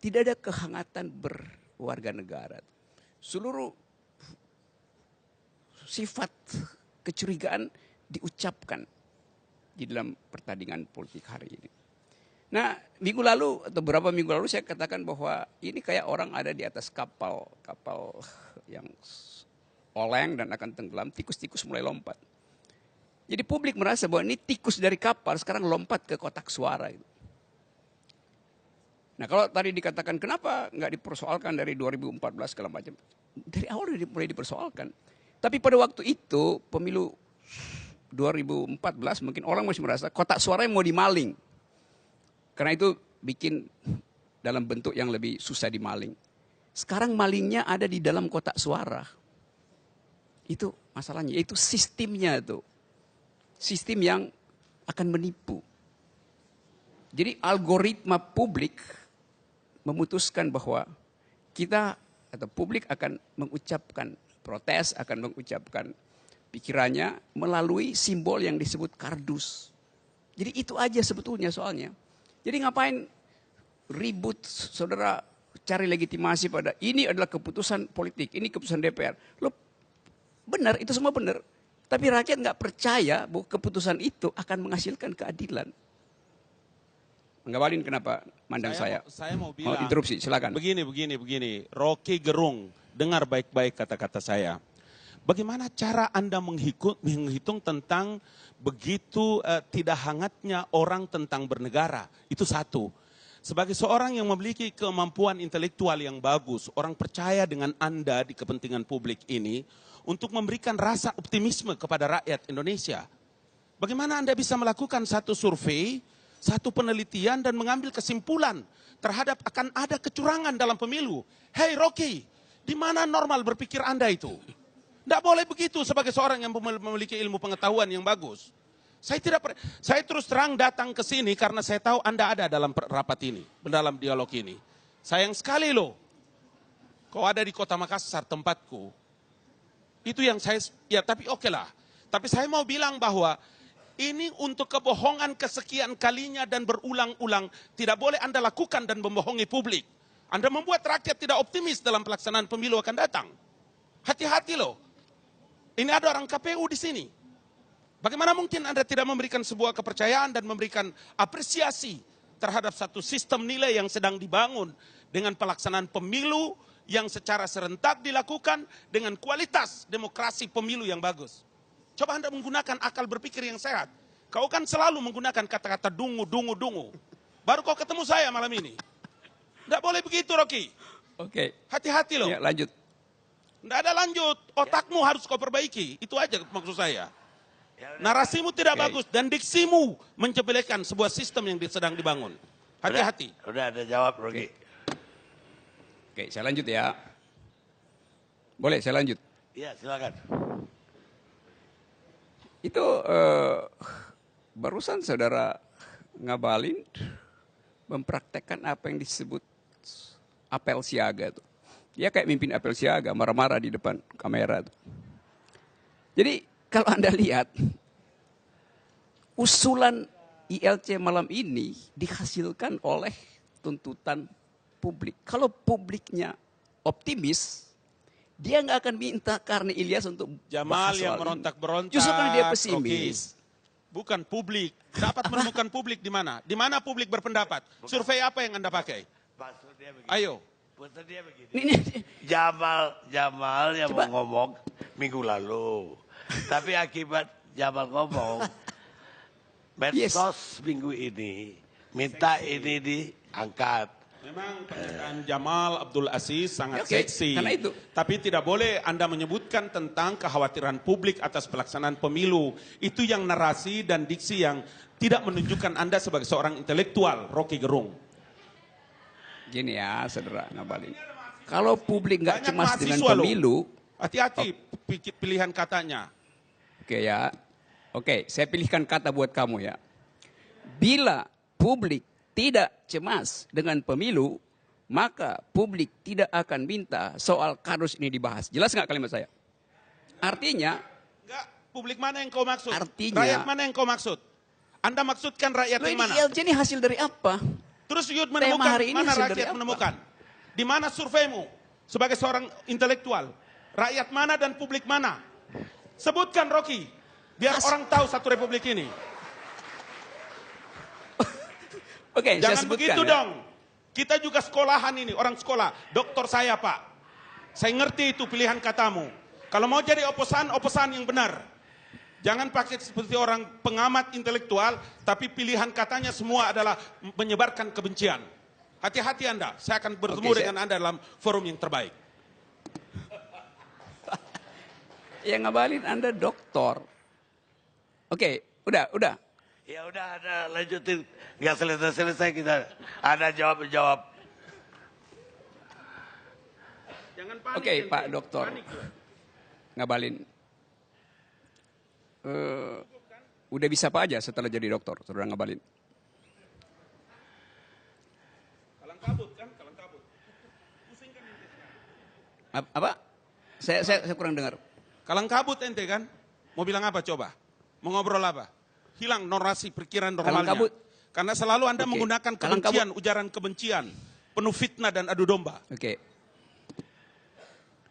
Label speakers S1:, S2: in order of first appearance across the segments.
S1: tidak ada kehangatan berwarga negara. Seluruh sifat kecurigaan diucapkan di dalam pertandingan politik hari ini. Nah, minggu lalu atau beberapa minggu lalu saya katakan bahwa ini kayak orang ada di atas kapal yang oleng dan akan tenggelam, tikus-tikus mulai lompat. Jadi publik merasa bahwa ini tikus dari kapal sekarang lompat ke kotak suara. Nah, kalau tadi dikatakan kenapa nggak dipersoalkan dari 2014 segala macam, dari awal mulai dipersoalkan. Tapi pada waktu itu pemilu 2014 mungkin orang masih merasa kotak suara yang mau dimaling. Karena itu bikin dalam bentuk yang lebih susah dimaling. Sekarang malingnya ada di dalam kotak suara. Itu masalahnya, itu sistemnya itu. Sistem yang akan menipu. Jadi algoritma publik memutuskan bahwa kita atau publik akan mengucapkan protes, akan mengucapkan pikirannya melalui simbol yang disebut kardus. Jadi itu aja sebetulnya soalnya. Jadi ngapain ribut saudara cari legitimasi pada ini adalah keputusan politik, ini keputusan DPR. Loh, benar, itu semua benar. Tapi rakyat nggak percaya bahwa keputusan itu akan menghasilkan keadilan. Ngabalin kenapa mandang saya?
S2: Saya mau bilang.
S1: Interupsi, silakan.
S2: Begini. Rocky Gerung, dengar baik-baik kata-kata saya. Bagaimana cara Anda menghitung tentang begitu tidak hangatnya orang tentang bernegara? Itu satu. Sebagai seorang yang memiliki kemampuan intelektual yang bagus, orang percaya dengan Anda di kepentingan publik ini untuk memberikan rasa optimisme kepada rakyat Indonesia. Bagaimana Anda bisa melakukan satu survei, satu penelitian dan mengambil kesimpulan terhadap akan ada kecurangan dalam pemilu? Hei Rocky, di mana normal berpikir Anda itu? Tidak boleh begitu sebagai seorang yang memiliki ilmu pengetahuan yang bagus. Saya terus terang datang ke sini karena saya tahu Anda ada dalam rapat ini, dalam dialog ini. Sayang sekali loh, kau ada di Kota Makassar tempatku. Itu yang saya, ya tapi oke lah. Tapi saya mau bilang bahwa ini untuk kebohongan kesekian kalinya dan berulang-ulang tidak boleh Anda lakukan dan membohongi publik. Anda membuat rakyat tidak optimis dalam pelaksanaan pemilu akan datang. Hati-hati loh. Ini ada orang KPU di sini. Bagaimana mungkin Anda tidak memberikan sebuah kepercayaan dan memberikan apresiasi terhadap satu sistem nilai yang sedang dibangun dengan pelaksanaan pemilu yang secara serentak dilakukan dengan kualitas demokrasi pemilu yang bagus. Coba Anda menggunakan akal berpikir yang sehat. Kau kan selalu menggunakan kata-kata dungu. Baru kau ketemu saya malam ini. Tidak boleh begitu, Rocky.
S1: Oke.
S2: Hati-hati loh.
S1: Ya, lanjut.
S2: Tidak ada lanjut, otakmu harus kau perbaiki. Itu aja maksud saya. Narasimu tidak bagus dan diksimu mencepelekan sebuah sistem yang sedang dibangun. Hati-hati.
S3: Udah ada jawab, Rocky.
S1: Oke, saya lanjut ya. Boleh, saya lanjut.
S3: Iya, silakan.
S1: Itu barusan saudara Ngabalin mempraktekkan apa yang disebut apel siaga tuh. Dia kayak mimpin apel siaga, marah-marah di depan kamera tuh. Jadi kalau Anda lihat, usulan ILC malam ini dihasilkan oleh tuntutan publik. Kalau publiknya optimis, dia nggak akan minta Karni Ilyas untuk
S2: Jamal yang merontak-berontak.
S1: Justru karena dia pesimis.
S2: Bukan publik. Dapat menemukan publik di mana? Di mana publik berpendapat? Survei apa yang Anda pakai? Ayo.
S3: Dia begini. Jamal yang mau ngomong minggu lalu. Tapi akibat Jamal ngomong, medsos minggu ini minta ini diangkat.
S2: Memang pernyataan Jamal Abdul Aziz sangat seksi.
S1: Karena itu.
S2: Tapi tidak boleh Anda menyebutkan tentang kekhawatiran publik atas pelaksanaan pemilu. Itu yang narasi dan diksi yang tidak menunjukkan Anda sebagai seorang intelektual, Rocky Gerung.
S1: Gini ya, saudara Ngabalin. Kalau publik nggak
S2: Banyak
S1: cemas dengan
S2: mahasiswa
S1: pemilu,
S2: hati-hati pilihan katanya.
S1: Oke ya, oke, saya pilihkan kata buat kamu ya. Bila publik tidak cemas dengan pemilu, maka publik tidak akan minta soal kardus ini dibahas. Jelas nggak kalimat saya? Artinya,
S2: Enggak, publik mana yang kau maksud?
S1: Artinya,
S2: rakyat mana yang kau maksud? Anda maksudkan rakyat yang mana?
S1: ILC ini hasil dari apa?
S2: Terus Yud
S1: Tema
S2: menemukan,
S1: hari ini
S2: mana
S1: sebenarnya
S2: rakyat
S1: apa?
S2: menemukan? Di mana surveimu sebagai seorang intelektual? Rakyat mana dan publik mana? Sebutkan Rocky, biar orang tahu satu republik ini.
S1: Oke, saya
S2: Jangan
S1: sebutkan
S2: begitu
S1: ya.
S2: dong. Kita juga sekolahan ini, orang sekolah. Doktor saya Pak, saya ngerti itu pilihan katamu. Kalau mau jadi oposan yang benar. Jangan pakai seperti orang pengamat intelektual, tapi pilihan katanya semua adalah menyebarkan kebencian. Hati-hati Anda, saya akan bertemu
S1: Oke,
S2: dengan Anda dalam forum yang terbaik.
S1: Yang ngabalin Anda doktor. Oke, udah.
S3: Ya udah, ada lanjutin. Nggak selesai kita ada jawab-jawab.
S2: Jangan panik.
S1: Oke,
S2: ente.
S1: Pak Doktor.
S2: Panik juga.
S1: Ngabalin. Udah bisa apa aja setelah jadi dokter, saudara ngabalin?
S2: Kalang kabut kan, kalang kabut. Pusingkan ente sekarang.
S1: Apa? Saya kurang dengar.
S2: Kalang kabut ente kan? Mau bilang apa coba? Mau ngobrol apa? Hilang narasi pikiran normalnya.
S1: Kalang kabut.
S2: Karena selalu Anda
S1: Oke.
S2: menggunakan
S1: Kalang
S2: kebencian, ujaran kebencian. Penuh fitnah dan adu domba.
S1: Oke.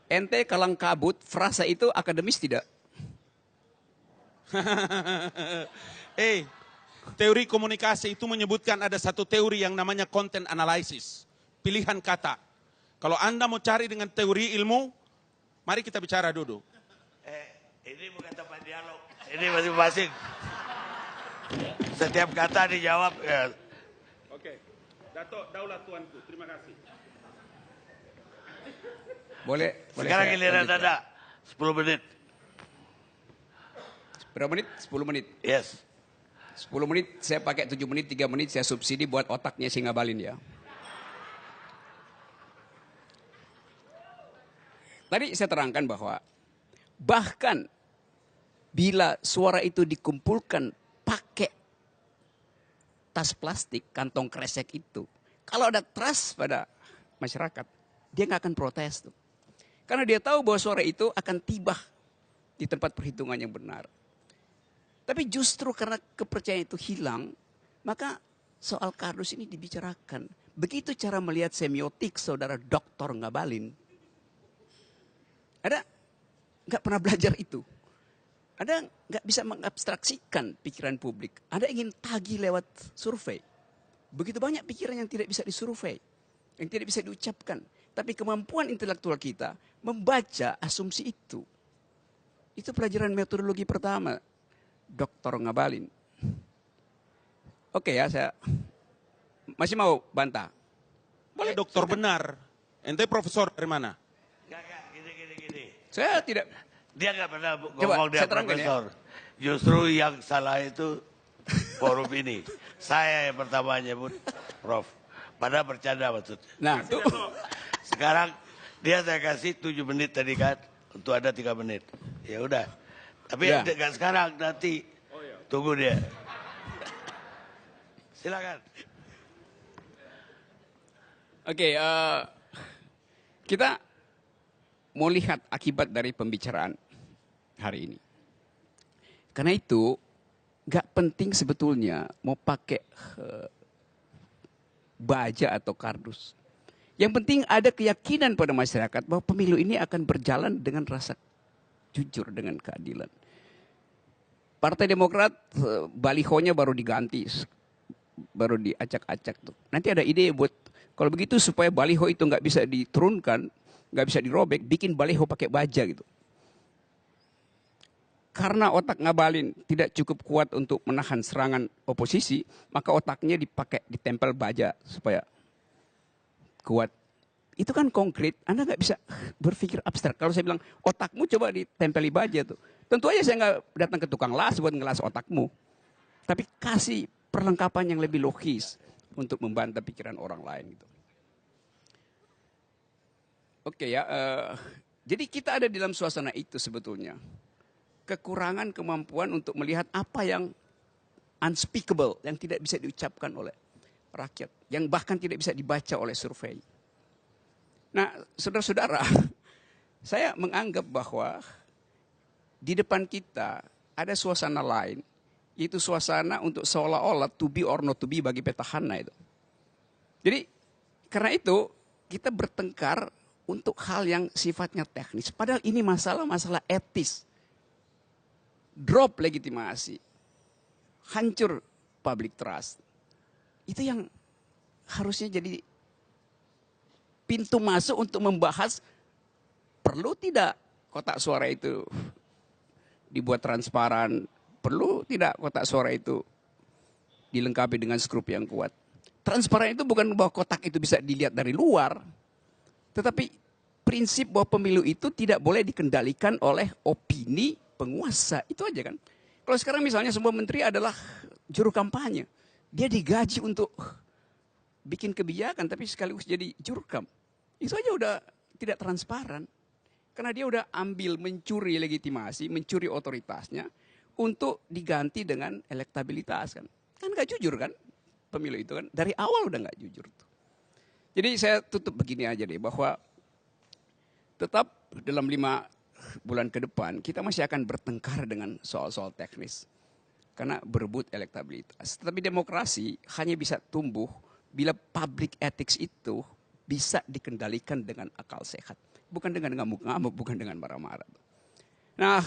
S1: Ente kalang kabut, frasa itu akademis tidak?
S2: Teori komunikasi itu menyebutkan ada satu teori yang namanya content analysis. Pilihan kata. Kalau Anda mau cari dengan teori ilmu, mari kita bicara dulu.
S3: Ini bukan tempat dialog. Ini masing-masing. Setiap kata dijawab. Ya.
S2: Oke. Dato' Daulat Tuanku, terima kasih.
S1: Boleh
S3: Sekarang
S1: saya
S3: giliran
S1: lanjutkan?
S3: ada 10 menit.
S1: Berapa menit? 10 menit.
S3: Yes.
S1: 10 menit, saya pakai 7 menit, 3 menit saya subsidi buat otaknya si ngabalin ya. Tadi saya terangkan bahwa bahkan bila suara itu dikumpulkan pakai tas plastik, kantong kresek itu, kalau ada trust pada masyarakat, dia nggak akan protes tuh. Karena dia tahu bahwa suara itu akan tiba di tempat perhitungan yang benar. Tapi justru karena kepercayaan itu hilang, maka soal kardus ini dibicarakan. Begitu cara melihat semiotik saudara Doktor Ngabalin. Ada nggak pernah belajar itu? Ada nggak bisa mengabstraksikan pikiran publik? Ada ingin tagih lewat survei? Begitu banyak pikiran yang tidak bisa disurvei, yang tidak bisa diucapkan. Tapi kemampuan intelektual kita membaca asumsi itu. Itu pelajaran metodologi pertama. Doktor Ngabalin. Oke ya, saya masih mau bantah.
S2: Boleh dokter benar. Ente profesor dari mana?
S3: Gak, gini.
S1: Saya tidak.
S3: Dia nggak pernah
S1: Coba,
S3: ngomong dia
S1: saya terangkan ya.
S3: profesor. Justru yang salah itu forum ini. Saya yang pertama nyebut Prof. Padahal bercanda maksudnya.
S1: Nah, tuh.
S3: Sekarang dia saya kasih 7 menit tadi kan. Untuk ada 3 menit. Ya udah. Tapi
S1: Ya.
S3: nggak sekarang, nanti. Tunggu dia. Silakan.
S1: Oke, kita mau lihat akibat dari pembicaraan hari ini. Karena itu, gak penting sebetulnya mau pakai baja atau kardus. Yang penting ada keyakinan pada masyarakat bahwa pemilu ini akan berjalan dengan rasa jujur, dengan keadilan. Partai Demokrat balihonya baru diganti, baru diacak-acak tuh. Nanti ada ide buat kalau begitu supaya baliho itu nggak bisa diturunkan, nggak bisa dirobek, bikin baliho pakai baja gitu. Karena otak Ngabalin tidak cukup kuat untuk menahan serangan oposisi, maka otaknya ditempel baja supaya kuat. Itu kan konkret, Anda nggak bisa berpikir abstrak. Kalau saya bilang, otakmu coba ditempeli baja tuh. Tentu aja saya nggak datang ke tukang las buat ngelas otakmu. Tapi kasih perlengkapan yang lebih logis untuk membantah pikiran orang lain gitu. Oke ya, jadi kita ada di dalam suasana itu sebetulnya. Kekurangan kemampuan untuk melihat apa yang unspeakable, yang tidak bisa diucapkan oleh rakyat. Yang bahkan tidak bisa dibaca oleh survei. Nah, saudara-saudara, saya menganggap bahwa di depan kita ada suasana lain, yaitu suasana untuk seolah-olah to be or not to be bagi petahana itu. Jadi karena itu kita bertengkar untuk hal yang sifatnya teknis. Padahal ini masalah etis. Drop legitimasi. Hancur public trust. Itu yang harusnya jadi pintu masuk untuk membahas perlu tidak kotak suara itu dibuat transparan, perlu tidak kotak suara itu dilengkapi dengan skrup yang kuat. Transparan itu bukan bahwa kotak itu bisa dilihat dari luar, tetapi prinsip bahwa pemilu itu tidak boleh dikendalikan oleh opini penguasa. Itu aja kan. Kalau sekarang misalnya semua menteri adalah juru kampanye, dia digaji untuk bikin kebijakan tapi sekaligus jadi jurkam. Itu aja udah tidak transparan. Karena dia udah ambil mencuri legitimasi, mencuri otoritasnya untuk diganti dengan elektabilitas kan. Kan gak jujur kan pemilu itu kan. Dari awal udah gak jujur tuh. Jadi saya tutup begini aja deh bahwa tetap dalam 5 bulan ke depan kita masih akan bertengkar dengan soal-soal teknis. Karena berebut elektabilitas. Tetapi demokrasi hanya bisa tumbuh bila public ethics itu bisa dikendalikan dengan akal sehat. Bukan dengan ngamuk-ngamuk, bukan dengan marah-marah. Nah,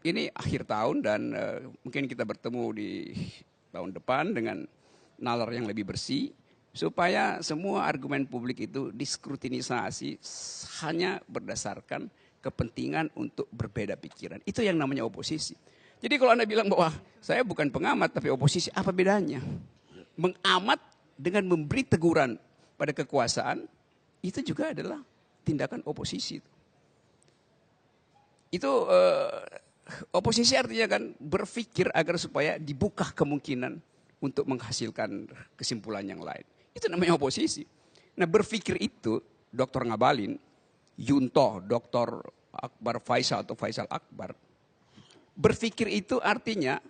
S1: ini akhir tahun dan mungkin kita bertemu di tahun depan dengan nalar yang lebih bersih. Supaya semua argumen publik itu diskrutinisasi hanya berdasarkan kepentingan untuk berbeda pikiran. Itu yang namanya oposisi. Jadi kalau Anda bilang bahwa saya bukan pengamat tapi oposisi, apa bedanya? Mengamat dengan memberi teguran pada kekuasaan, itu juga adalah tindakan oposisi. Itu oposisi artinya kan berpikir agar supaya dibuka kemungkinan untuk menghasilkan kesimpulan yang lain. Itu namanya oposisi. Nah berpikir itu, Dr. Ngabalin, Yunto, Dr. Akbar Faisal atau Faisal Akbar, berpikir itu artinya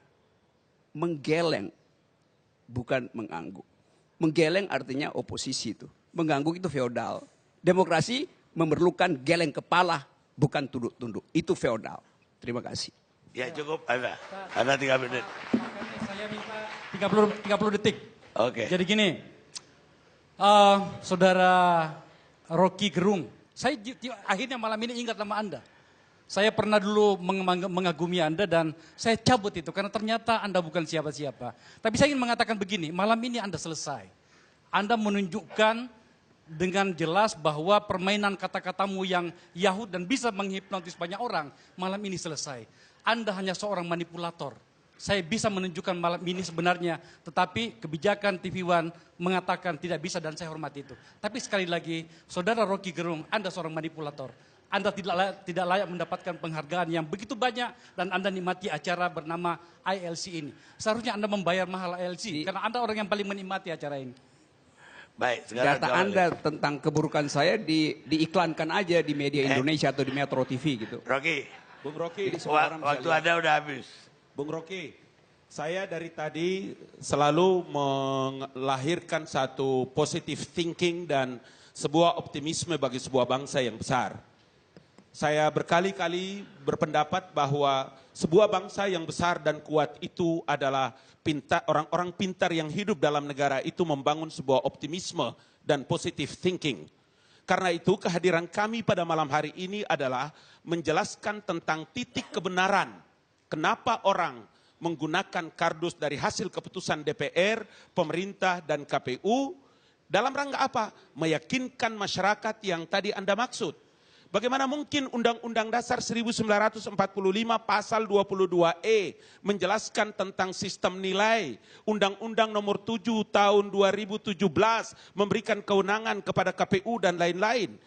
S1: menggeleng, bukan mengangguk. Menggeleng artinya oposisi itu. Mengangguk itu feodal. Demokrasi memerlukan geleng kepala, bukan tunduk-tunduk. Itu feodal. Terima kasih.
S3: Ya cukup, Anda 3 menit.
S4: Saya minta 30 detik.
S3: Oke.
S4: Jadi gini, Saudara Rocky Gerung, saya akhirnya malam ini ingat nama Anda. Saya pernah dulu mengagumi Anda dan saya cabut itu karena ternyata Anda bukan siapa-siapa. Tapi saya ingin mengatakan begini, malam ini Anda selesai. Anda menunjukkan dengan jelas bahwa permainan kata-katamu yang Yahud dan bisa menghipnotis banyak orang, malam ini selesai. Anda hanya seorang manipulator. Saya bisa menunjukkan malam ini sebenarnya, tetapi kebijakan TV One mengatakan tidak bisa dan saya hormati itu. Tapi sekali lagi, Saudara Rocky Gerung, Anda seorang manipulator. Anda tidak layak mendapatkan penghargaan yang begitu banyak dan Anda nikmati acara bernama ILC ini. Seharusnya Anda membayar mahal ILC karena Anda orang yang paling menikmati acara ini.
S3: Baik, sekarang
S1: Data Anda tentang keburukan saya diiklankan aja di media Indonesia atau di Metro TV gitu.
S3: Rocky,
S2: Bung Rocky,
S3: waktu Anda udah habis.
S2: Bung Rocky, saya dari tadi selalu melahirkan satu positive thinking dan sebuah optimisme bagi sebuah bangsa yang besar. Saya berkali-kali berpendapat bahwa sebuah bangsa yang besar dan kuat itu adalah orang-orang pintar yang hidup dalam negara itu membangun sebuah optimisme dan positive thinking. Karena itu kehadiran kami pada malam hari ini adalah menjelaskan tentang titik kebenaran. Kenapa orang menggunakan kardus dari hasil keputusan DPR, pemerintah dan KPU dalam rangka apa? Meyakinkan masyarakat yang tadi Anda maksud. Bagaimana mungkin Undang-Undang Dasar 1945 pasal 22E menjelaskan tentang sistem nilai. Undang-Undang nomor 7 tahun 2017 memberikan kewenangan kepada KPU dan lain-lain.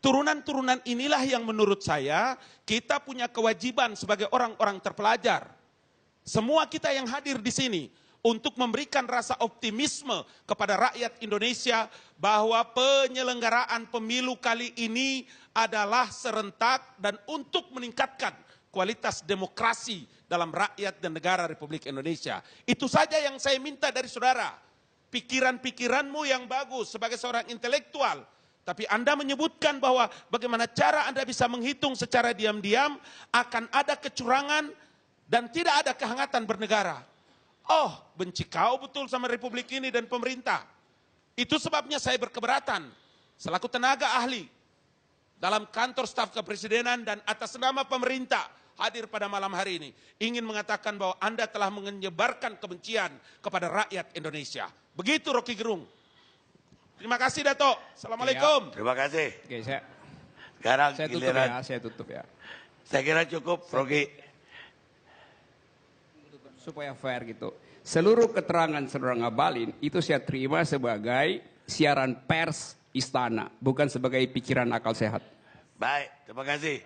S2: Turunan-turunan inilah yang menurut saya kita punya kewajiban sebagai orang-orang terpelajar. Semua kita yang hadir di sini untuk memberikan rasa optimisme kepada rakyat Indonesia bahwa penyelenggaraan pemilu kali ini adalah serentak dan untuk meningkatkan kualitas demokrasi dalam rakyat dan negara Republik Indonesia. Itu saja yang saya minta dari saudara. Pikiran-pikiranmu yang bagus sebagai seorang intelektual. Tapi Anda menyebutkan bahwa bagaimana cara Anda bisa menghitung secara diam-diam akan ada kecurangan dan tidak ada kehangatan bernegara. Oh, benci kau betul sama Republik ini dan pemerintah. Itu sebabnya saya berkeberatan selaku tenaga ahli dalam kantor staf kepresidenan dan atas nama pemerintah hadir pada malam hari ini. Ingin mengatakan bahwa Anda telah menyebarkan kebencian kepada rakyat Indonesia. Begitu Rocky Gerung. Terima kasih Dato. Assalamualaikum.
S3: Terima kasih.
S1: Oke,
S3: Sekarang
S1: saya tutup
S3: giliran.
S1: ya, saya tutup ya.
S3: Saya kira cukup, Rocky.
S1: Supaya fair gitu. Seluruh keterangan saudara Ngabalin itu saya terima sebagai siaran pers istana, bukan sebagai pikiran akal sehat.
S3: Baik, terima kasih.